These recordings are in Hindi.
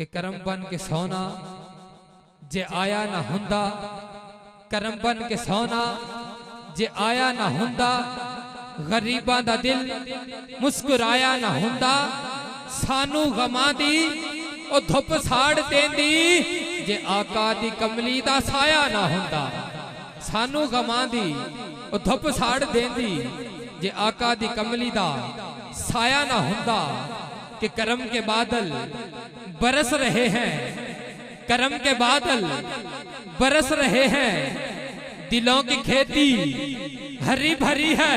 कि करम बन के सोना जे आया ना हुंदा, करम बन के सोना जे आया ना हुंदा, गरीबां दा दिल मुस्कुराया ना हुंदा, सानू गमां दी ओ धुप साड़ देंदी जे आका दी कमली दा साया ना हुंदा। सानू गमां दी ओ धुप साड़ देंदी जे आका दी कमली दा साया ना हुंदा। कि करम के बादल बरस रहे हैं, करम के बादल बरस रहे हैं, दिलों की खेती हरी भरी है।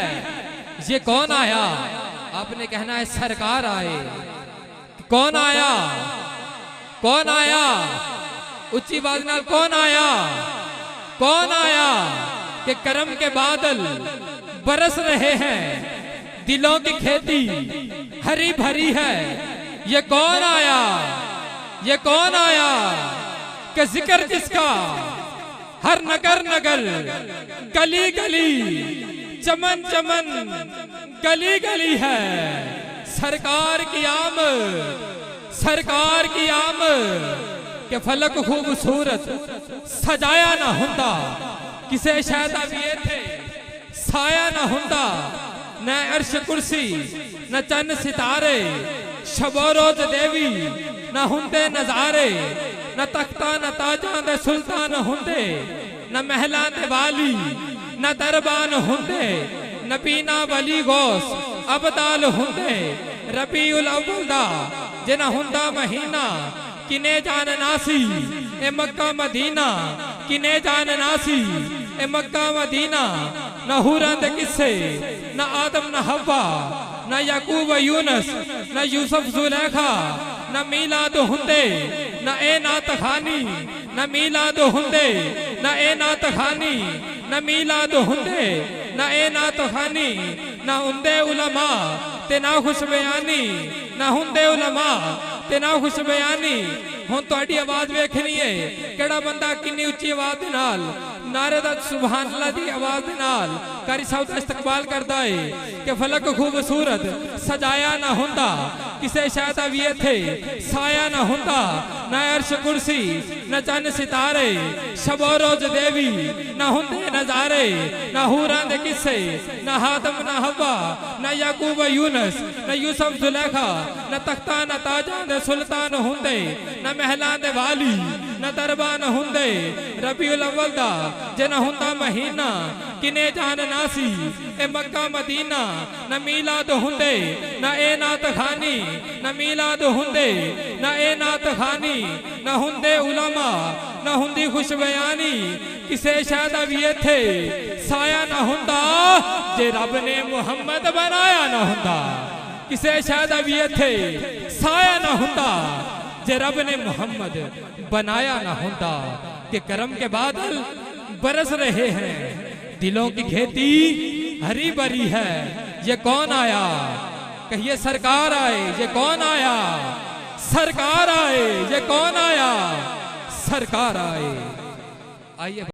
ये कौन आया? आपने कहना है सरकार आए। कौन आया? कौन आया? उच्ची आवाज नाल कौन आया? कौन आया? कि करम के बादल बरस रहे हैं, दिलों की खेती हरी भरी है। ये कौन आया? ये कौन आया? कि जिक्र जिसका हर नगर नगर, गली गली, चमन चमन, गली गली है। सरकार की आमद, सरकार की आमद। के फलक खूबसूरत सजाया ना हुंदा, किसे शायद भी थे साया ना हुंदा। न अर्श कुर्सी न चन्न सितारे, शबो रोज देवी न हुंदे नजारे। न तख्ता न ताजा दे सुल्तान हुंदे, न महलां दे वाली न दरबान हुंदे। न बीना वली गौस अबदाल हुंदे, रबीउल अव्वल दा जिना हुंदा महीना। किने जान नासी ए मक्का मदीना, किने जान नासी ए मक्का मदीना। न हुरां दे किस्से न आदम न हव्वा, न याकूब यूनस न यूसुफ जुलेखा। न मीलाद हुंदे न ए नात खानी, न मीलाद हुंदे न ए नात खानी। न मीलाद हुंदे न ए नात खानी। न हुंदे उलमा ते ना खुश बयानी, न हुंदे उलमा ते ना खुश बयानी। हुण तुहाडी आवाज वेखनी है केड़ा बंदा किन्नी उच्ची आवाज दे नाल नारे दा सुभान अल्लाह दी आवाज दे नाल कारी साहब दा इस्तकबाल करदा है। कि फलक खूबसूरत सजाया ना हुंदा, किसे शायद भी थे साया ना हुंदा। न अर्श कुर्सी न चन्न सितारे, शबो रोज देवी न हुंदे नजारे। न हुरां दे किस्से न आदम न हव्वा, न याकूब यूनस न यूसुफ जुलेखा। न तख्ता न ताजा दे सुल्तान हुंदे, न महलां दे वाली न दरबान हुंदे। रबीउल अव्वल दा जिना हुंदा महीना, किने जान नासी ए मक्का मदीना। न मीलाद हुंदे न ए नात खानी, न मीलाद हुंदे न ए नात खानी। न हुंदे उलमा न हुंदी खुश बयानी, किसे शायद भी थे साया ना हुंदा जे रब ने मुहम्मद बनाया ना हुंदा। किसे शायद भी थे साया ना हुंदा जे रब ने मुहम्मद बनाया ना हुंदा। कि करम के बादल बरस रहे हैं, दिलों की खेती हरी भरी है। ये कौन आया? कहिए सरकार आए। ये कौन आया? सरकार आए। ये कौन आया? सरकार आए। आइए।